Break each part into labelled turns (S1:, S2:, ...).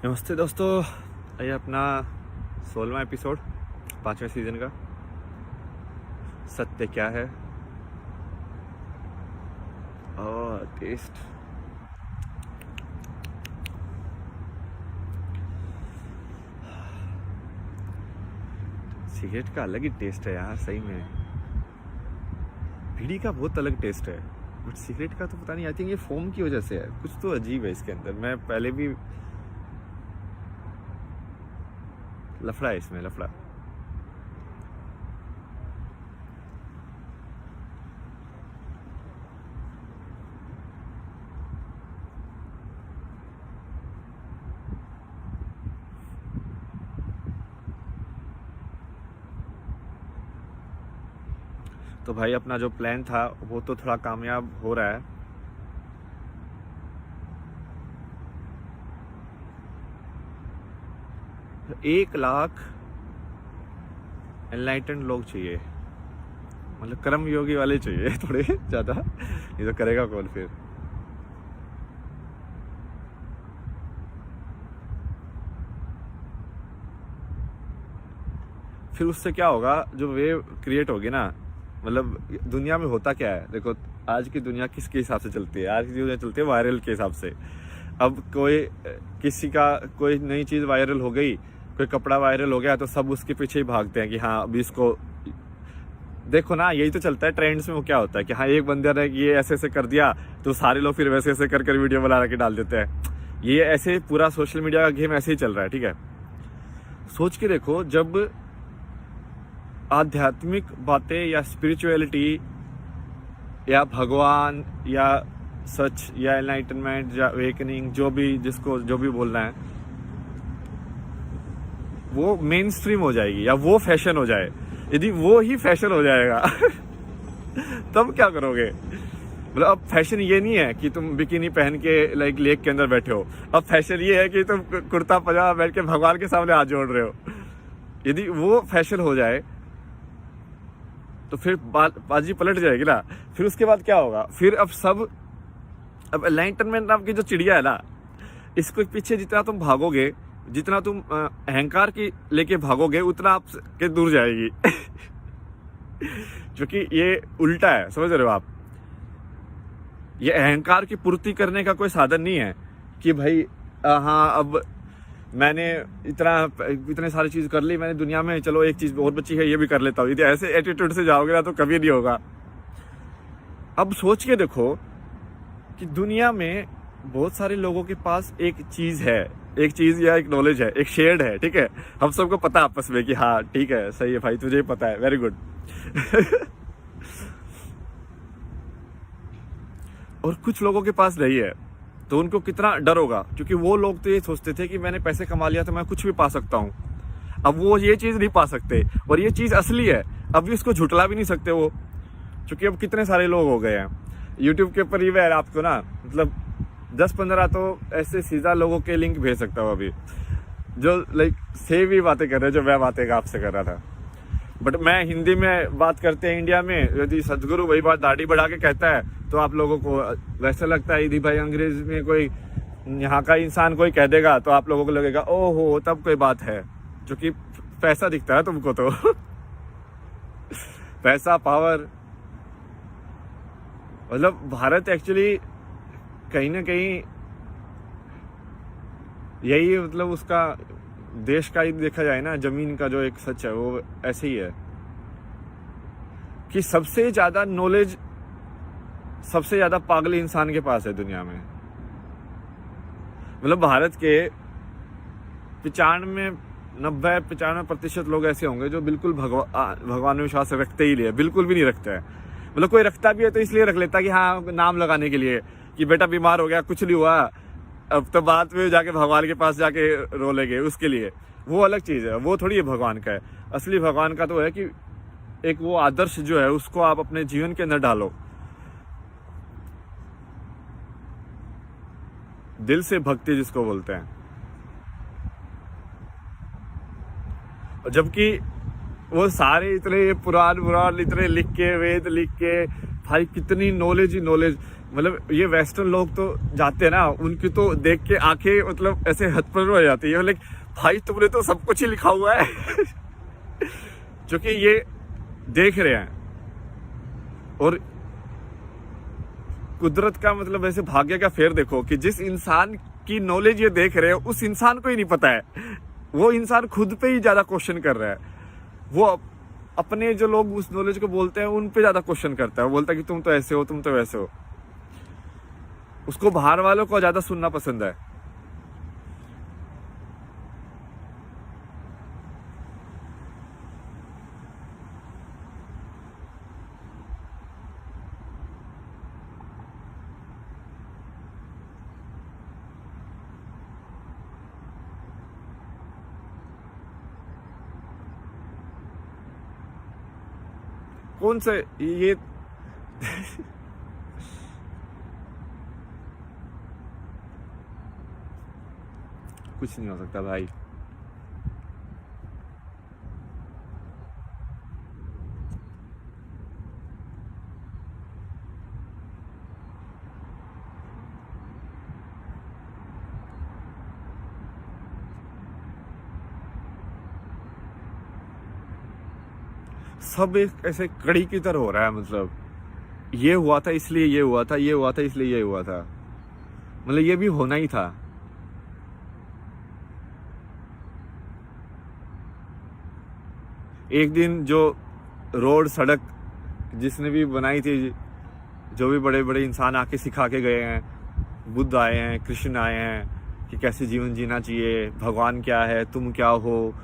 S1: नमस्ते दोस्तों, ये अपना 16वां एपिसोड 5वें सीज़न का सत्य क्या है और टेस्ट। सिगरेट का अलग ही टेस्ट है यार, सही में। बीड़ी का बहुत अलग टेस्ट है, बट सिगरेट का तो पता नहीं। आई थिंक ये फोम की वजह से है, कुछ तो अजीब है इसके अंदर। मैं पहले भी लफड़ा है इसमें, लफड़ा। तो भाई अपना जो प्लान था वो तो थोड़ा कामयाब हो रहा है। तो 1 लाख एनलाइटेंड लोग चाहिए, मतलब कर्म योगी वाले चाहिए थोड़े ज़्यादा। ये तो करेगा कौन फिर। फिर उससे क्या होगा, जो वेव क्रिएट होगी ना, मतलब दुनिया में होता क्या है, देखो आज की दुनिया किसके हिसाब से चलती है। आज की दुनिया चलती है वायरल के हिसाब से। अब किसी का कोई नई चीज़ वायरल हो गई, कोई कपड़ा वायरल हो गया, तो सब उसके पीछे ही भागते हैं कि हाँ अभी इसको देखो ना। यही तो चलता है ट्रेंड्स में। वो क्या होता है कि हाँ एक बंदे ने ये ऐसे ऐसे कर दिया तो सारे लोग फिर वैसे ऐसे कर वीडियो बना के डाल देते हैं। ये ऐसे पूरा सोशल मीडिया का गेम ऐसे ही चल रहा है, ठीक है। सोच के देखो, जब आध्यात्मिक बातें या स्पिरिचुअलिटी या भगवान या सच या एनलाइटनमेंट या अवेकनिंग, जो भी जिसको जो भी बोलना है, वो मेन स्ट्रीम हो जाएगी या वो फैशन हो जाए, यदि वो ही फैशन हो जाएगा तब क्या करोगे। मतलब अब फैशन ये नहीं है कि तुम बिकिनी पहन के लाइक लेक के अंदर बैठे हो। अब फैशन ये है कि तुम कुर्ता पजामा बैठ के भगवान के सामने हाथ जोड़ रहे हो। यदि वो फैशन हो जाए तो फिर बाजी पलट जाएगी ना। फिर उसके बाद क्या होगा, फिर अब एनलाइटनमेंट नाम की जो चिड़िया है ना, इसको पीछे जितना तुम भागोगे, जितना तुम अहंकार की लेके भागोगे, उतना आप के दूर जाएगी क्योंकि ये उल्टा है, समझ रहे हो आप। ये अहंकार की पूर्ति करने का कोई साधन नहीं है कि भाई हाँ अब मैंने इतने सारी चीज़ कर ली मैंने दुनिया में, चलो एक चीज़ और बची है ये भी कर लेता हूँ। यदि ऐसे एटीट्यूड से जाओगे ना तो कभी नहीं होगा। अब सोच के देखो कि दुनिया में बहुत सारे लोगों के पास एक चीज़ है, एक चीज़ या एक नॉलेज है, एक शेयर्ड है, ठीक है। हम सबको पता है आपस में कि हाँ ठीक है, सही है भाई, तुझे ही पता है, वेरी गुड और कुछ लोगों के पास नहीं है, तो उनको कितना डर होगा, क्योंकि वो लोग तो ये सोचते थे कि मैंने पैसे कमा लिया तो मैं कुछ भी पा सकता हूँ। अब वो ये चीज़ नहीं पा सकते, और ये चीज़ असली है। अब भी उसको झुटला भी नहीं सकते वो, क्योंकि अब कितने सारे लोग हो गए हैं यूट्यूब के ऊपर। ये आपको ना, मतलब 10-15 तो ऐसे सीधा लोगों के लिंक भेज सकता हूँ अभी, जो लाइक सेम ही बातें कर रहे हैं जो मैं बातें आपसे कर रहा था। बट मैं हिंदी में बात करते हैं इंडिया में, यदि सदगुरु वही बात दाढ़ी बढ़ा के कहता है तो आप लोगों को वैसा लगता है। यदि भाई अंग्रेज में कोई यहाँ का इंसान कोई कह देगा तो आप लोगों को लगेगा ओहो तब कोई बात है, क्योंकि पैसा दिखता है तुमको तो पैसा, पावर। मतलब भारत एक्चुअली कहीं ना कहीं यही, मतलब उसका देश का ही देखा जाए ना, जमीन का जो एक सच है वो ऐसे ही है कि सबसे ज्यादा नॉलेज सबसे ज्यादा पागल इंसान के पास है दुनिया में। मतलब भारत के 95% लोग ऐसे होंगे जो बिल्कुल भगवान में विश्वास रखते ही नहीं है, बिल्कुल भी नहीं रखते हैं। मतलब कोई रखता भी है तो इसलिए रख लेता कि हाँ नाम लगाने के लिए, कि बेटा बीमार हो गया कुछ नहीं हुआ, अब तो बाद में जाके भगवान के पास जाके रो लेंगे उसके लिए। वो अलग चीज़ है, वो थोड़ी है भगवान का है। असली भगवान का तो है कि एक वो आदर्श जो है उसको आप अपने जीवन के अंदर डालो, दिल से भक्ति जिसको बोलते हैं। जबकि वो सारे इतने पुराण इतने लिख के, वेद लिख के, भाई कितनी नॉलेज ही नॉलेज। मतलब ये वेस्टर्न लोग तो जाते हैं ना, उनकी तो देख के आंखें मतलब ऐसे हथपड़ हो जाती है, लाइक भाई तुमने तो सब कुछ ही लिखा हुआ है जो कि ये देख रहे हैं। और कुदरत का मतलब ऐसे भाग्य का फेर देखो कि जिस इंसान की नॉलेज ये देख रहे हैं उस इंसान को ही नहीं पता है, वो इंसान खुद पे ही ज्यादा क्वेश्चन कर रहा है। वो अपने जो लोग उस नॉलेज को बोलते हैं उन पे ज्यादा क्वेश्चन करता है, वो बोलता है कि तुम तो ऐसे हो, तुम तो वैसे हो। उसको बाहर वालों को ज्यादा सुनना पसंद है। कौन से ये कुछ नहीं हो सकता भाई। सब एक ऐसे कड़ी की तरह हो रहा है, मतलब ये हुआ था इसलिए ये हुआ था, ये हुआ था इसलिए ये हुआ था, मतलब ये भी होना ही था। एक दिन जो रोड सड़क जिसने भी बनाई थी, जो भी बड़े बड़े इंसान आके सिखा के गए हैं, बुद्ध आए हैं, कृष्ण आए हैं कि कैसे जीवन जीना चाहिए, भगवान क्या है, तुम क्या हो,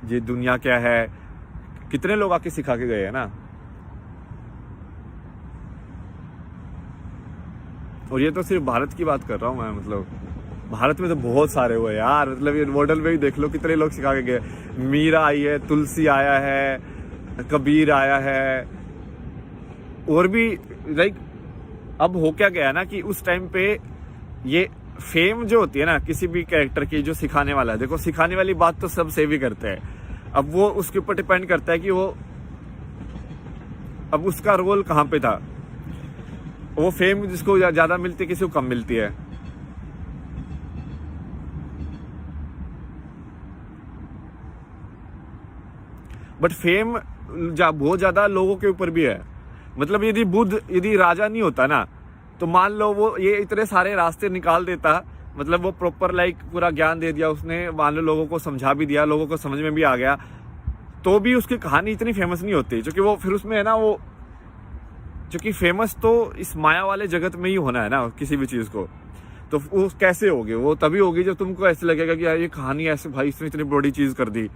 S1: ये दुनिया क्या है, कितने लोग आके सिखा के गए हैं ना। और ये तो सिर्फ भारत की बात कर रहा हूँ मैं, मतलब भारत में तो बहुत सारे हुए यार, मतलब ये मॉडल में ही देख लो कितने लोग सिखा के गए। मीरा आई है, तुलसी आया है, कबीर आया है, और भी लाइक अब हो क्या गया ना कि उस टाइम पे ये फेम जो होती है ना किसी भी कैरेक्टर की, जो सिखाने वाला है, देखो सिखाने वाली बात तो सब सेव ही करते हैं। अब वो उसके ऊपर डिपेंड करता है कि वो अब उसका रोल कहाँ पे था। वो फेम जिसको ज्यादा मिलती है, किसी को कम मिलती है। बट फेम बहुत ज्यादा लोगों के ऊपर भी है। मतलब यदि राजा नहीं होता ना, तो मान लो वो ये इतने सारे रास्ते निकाल देता, मतलब वो प्रॉपर लाइक पूरा ज्ञान दे दिया उसने, मान लो लोगों को समझा भी दिया, लोगों को समझ में भी आ गया, तो भी उसकी कहानी इतनी फेमस नहीं होती। क्योंकि वो फिर उसमें है ना, वो क्योंकि फेमस तो इस माया वाले जगत में ही होना है ना किसी भी चीज को। तो वो कैसे होगी? वो तभी होगी जब तुमको ऐसे लगेगा कि यार ये कहानी ऐसे, भाई इसने इतनी बड़ी चीज कर दी,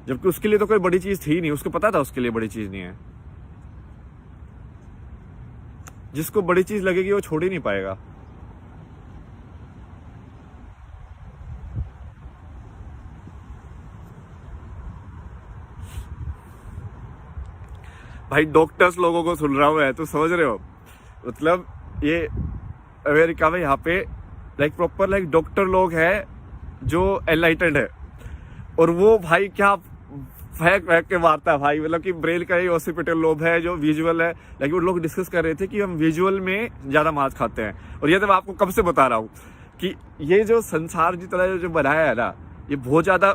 S1: जबकि उसके लिए तो कोई बड़ी चीज थी नहीं, उसको पता था उसके लिए बड़ी चीज नहीं है। जिसको बड़ी चीज लगेगी वो छोड़ ही नहीं पाएगा। भाई डॉक्टर्स लोगों को सुन रहा हूँ मैं, तो समझ रहे हो, मतलब ये अमेरिका में यहाँ पे लाइक प्रॉपर लाइक डॉक्टर लोग हैं जो एनलाइटेंड है, और वो भाई क्या फेंक के मारता है भाई। मतलब कि ब्रेल का ही हॉस्पिटल लोग है जो विजुअल है, लेकिन वो लोग डिस्कस कर रहे थे कि हम विजुअल में ज्यादा मांस खाते हैं। और ये तो मैं आपको कब से बता रहा हूँ कि ये जो संसार जितना जो बनाया है ना, ये बहुत ज्यादा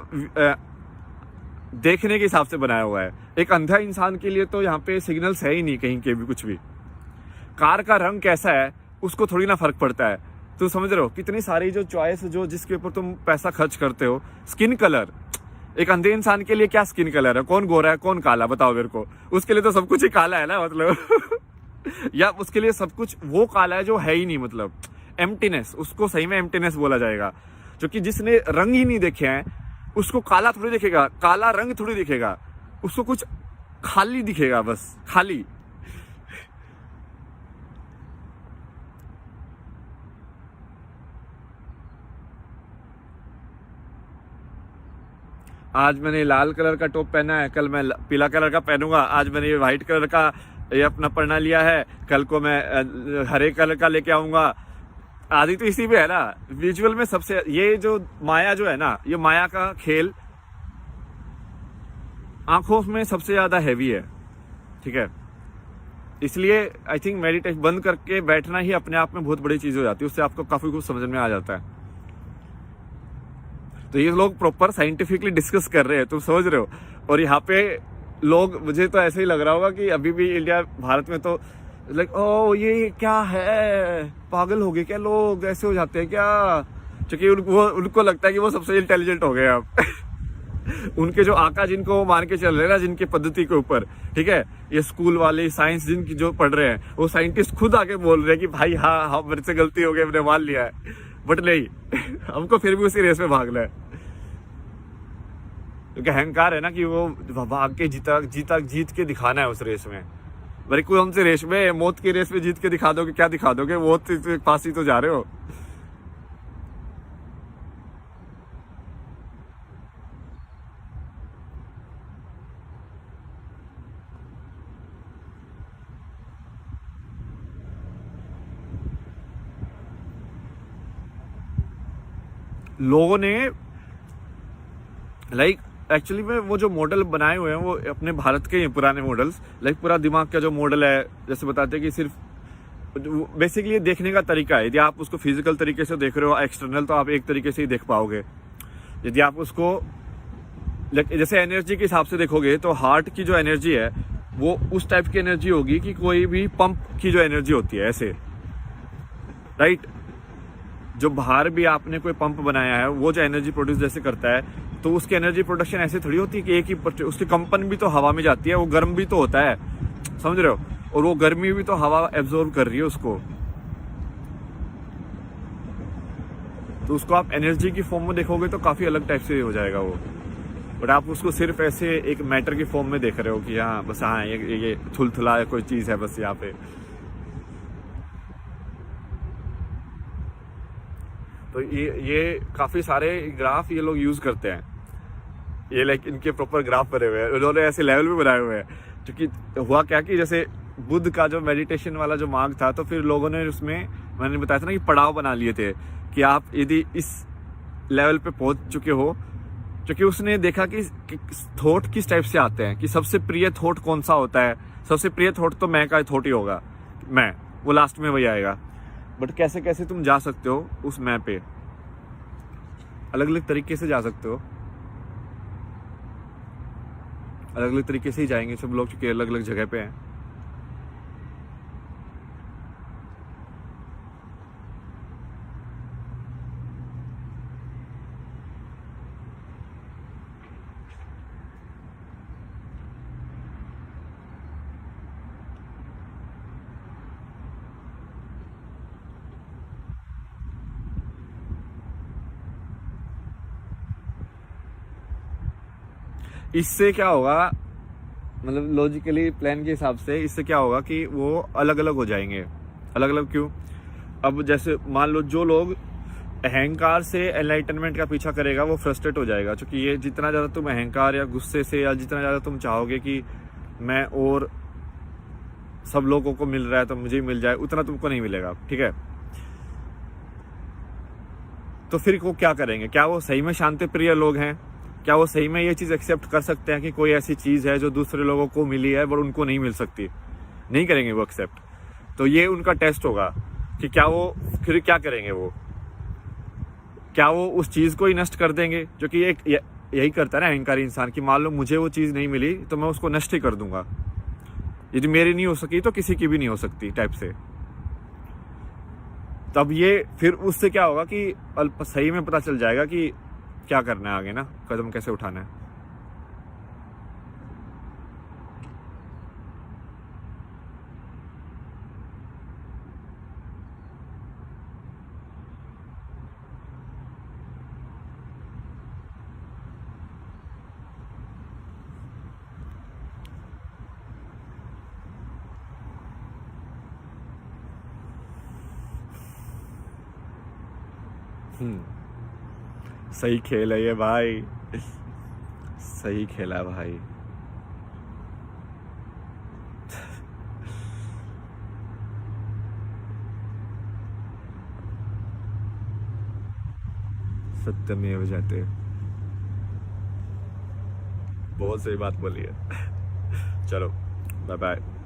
S1: देखने के हिसाब से बनाया हुआ है। एक अंधा इंसान के लिए तो यहाँ पे सिग्नल्स है ही नहीं कहीं के भी कुछ भी। कार का रंग कैसा है उसको थोड़ी ना फर्क पड़ता है। तो समझ रहे हो कितनी सारी जो चॉइस जो जिसके ऊपर तुम पैसा खर्च करते हो। स्किन कलर, एक अंधे इंसान के लिए क्या स्किन कलर है? कौन गोरा है कौन काला, बताओ मेरे को। उसके लिए तो सब कुछ ही काला है ना, मतलब या उसके लिए सब कुछ वो काला है जो है ही नहीं, मतलब एम्प्टीनेस, उसको सही में एम्प्टीनेस बोला जाएगा। क्योंकि जिसने रंग ही नहीं देखे हैं उसको काला थोड़ी दिखेगा, काला रंग थोड़ी दिखेगा, उसको कुछ खाली दिखेगा, बस खाली। आज मैंने लाल कलर का टॉप पहना है, कल मैं पीला कलर का पहनूंगा। आज मैंने ये व्हाइट कलर का ये अपना पहना लिया है, कल को मैं हरे कलर का लेके आऊंगा। आदि तो इसी में है ना, विजुअल में सबसे ये जो माया जो है ना, ये माया का खेल आंखों में सबसे ज्यादा हैवी है, ठीक है। इसलिए आई थिंक मेडिटेशन बंद करके बैठना ही अपने आप में बहुत बड़ी चीज हो जाती है, उससे आपको काफी कुछ समझ में आ जाता है। तो ये लोग प्रॉपर साइंटिफिकली डिस्कस कर रहे हैं, तुम समझ रहे हो। और यहाँ पे लोग, मुझे तो ऐसे ही लग रहा होगा कि अभी भी इंडिया भारत में तो लाइक ओ ये क्या है, पागल हो गए क्या लोग, ऐसे हो जाते हैं क्या, क्योंकि उनको लगता है कि वो सबसे इंटेलिजेंट हो गए अब उनके जो आका जिनको वो मान के चल रहे हैं ना, जिनके पद्धति के ऊपर, ठीक है, ये स्कूल वाले साइंस जिनकी जो पढ़ रहे हैं, वो साइंटिस्ट खुद आके बोल रहे हैं कि भाई हाँ मेरे से गलती हो गई, हमने मान लिया है, बट नहीं हमको फिर भी उसी रेस में भागना है। क्योंकि अहंकार है ना कि वो भाग के जीत के दिखाना है उस रेस में। मेरे को हमसे रेस में, मौत की रेस में जीत के दिखा दोगे, क्या दिखा दोगे, मौत के पास ही तो जा रहे हो। लोगों ने लाइक एक्चुअली में वो जो मॉडल बनाए हुए हैं वो अपने भारत के पुराने मॉडल्स, लाइक पूरा दिमाग का जो मॉडल है, जैसे बताते हैं कि सिर्फ बेसिकली देखने का तरीका है। यदि आप उसको फिजिकल तरीके से देख रहे हो एक्सटर्नल, तो आप एक तरीके से ही देख पाओगे। यदि आप उसको जैसे एनर्जी के हिसाब से देखोगे, तो हार्ट की जो एनर्जी है वो उस टाइप की एनर्जी होगी कि कोई भी पंप की जो एनर्जी होती है, ऐसे, राइट। जो बाहर भी आपने कोई पंप बनाया है, वो जो एनर्जी प्रोड्यूस जैसे करता है, तो उसकी एनर्जी प्रोडक्शन ऐसे थोड़ी होती है कि एक ही उसकी कंपन भी तो हवा में जाती है, वो गर्म भी तो होता है, समझ रहे हो, और वो गर्मी भी तो हवा एब्जॉर्ब कर रही है उसको। तो उसको आप एनर्जी की फॉर्म में देखोगे तो काफी अलग टाइप से हो जाएगा वो, बट आप उसको सिर्फ ऐसे एक मैटर की फॉर्म में देख रहे हो कि हाँ बस, हाँ ये थुलथुला कोई चीज है बस यहाँ पे। तो ये काफी सारे ग्राफ ये लोग यूज करते हैं, ये लाइक इनके प्रॉपर ग्राफ बने हुए हैं, उन्होंने ऐसे लेवल भी बनाए हुए हैं। क्योंकि हुआ क्या कि जैसे बुद्ध का जो मेडिटेशन वाला जो मार्ग था, तो फिर लोगों ने उसमें, मैंने बताया था ना कि पड़ाव बना लिए थे कि आप यदि इस लेवल पे पहुंच चुके हो, क्योंकि उसने देखा कि थॉट किस टाइप से आते हैं, कि सबसे प्रिय थॉट कौन सा होता है। सबसे प्रिय थॉट तो मैं का थॉट ही होगा, मैं, वो लास्ट में वही आएगा। बट कैसे कैसे तुम जा सकते हो उस मैप पे, अलग अलग तरीके से जा सकते हो, अलग अलग तरीके से ही जाएंगे सब लोग, चूंकि अलग अलग जगह पे हैं। इससे क्या होगा, मतलब लॉजिकली प्लान के हिसाब से इससे क्या होगा कि वो अलग अलग हो जाएंगे। अलग अलग क्यों? अब जैसे मान लो जो लोग अहंकार से एनलाइटनमेंट का पीछा करेगा वो फ्रस्ट्रेट हो जाएगा, क्योंकि ये जितना ज़्यादा तुम अहंकार या गुस्से से, या जितना ज़्यादा तुम चाहोगे कि मैं और सब लोगों को मिल रहा है तो मुझे ही मिल जाए, उतना तुमको नहीं मिलेगा, ठीक है। तो फिर वो क्या करेंगे? क्या वो सही में शांति प्रिय लोग हैं? क्या वो सही में ये चीज़ एक्सेप्ट कर सकते हैं कि कोई ऐसी चीज़ है जो दूसरे लोगों को मिली है बट उनको नहीं मिल सकती? नहीं करेंगे वो एक्सेप्ट। तो ये उनका टेस्ट होगा कि क्या वो फिर क्या करेंगे, वो क्या वो उस चीज़ को ही नष्ट कर देंगे, जो कि एक यही करता है ना अहंकारी इंसान, कि मान लो मुझे वो चीज़ नहीं मिली तो मैं उसको नष्ट ही कर दूंगा, यदि मेरी नहीं हो सकी तो किसी की भी नहीं हो सकती टाइप से। तब ये फिर उससे क्या होगा कि सही में पता चल जाएगा कि क्या करना है आगे ना, कदम कैसे उठाना है। सही खेल है ये भाई, सही खेला है भाई। सत्यमेव जयते, बहुत सही बात बोली है। चलो बाय बाय।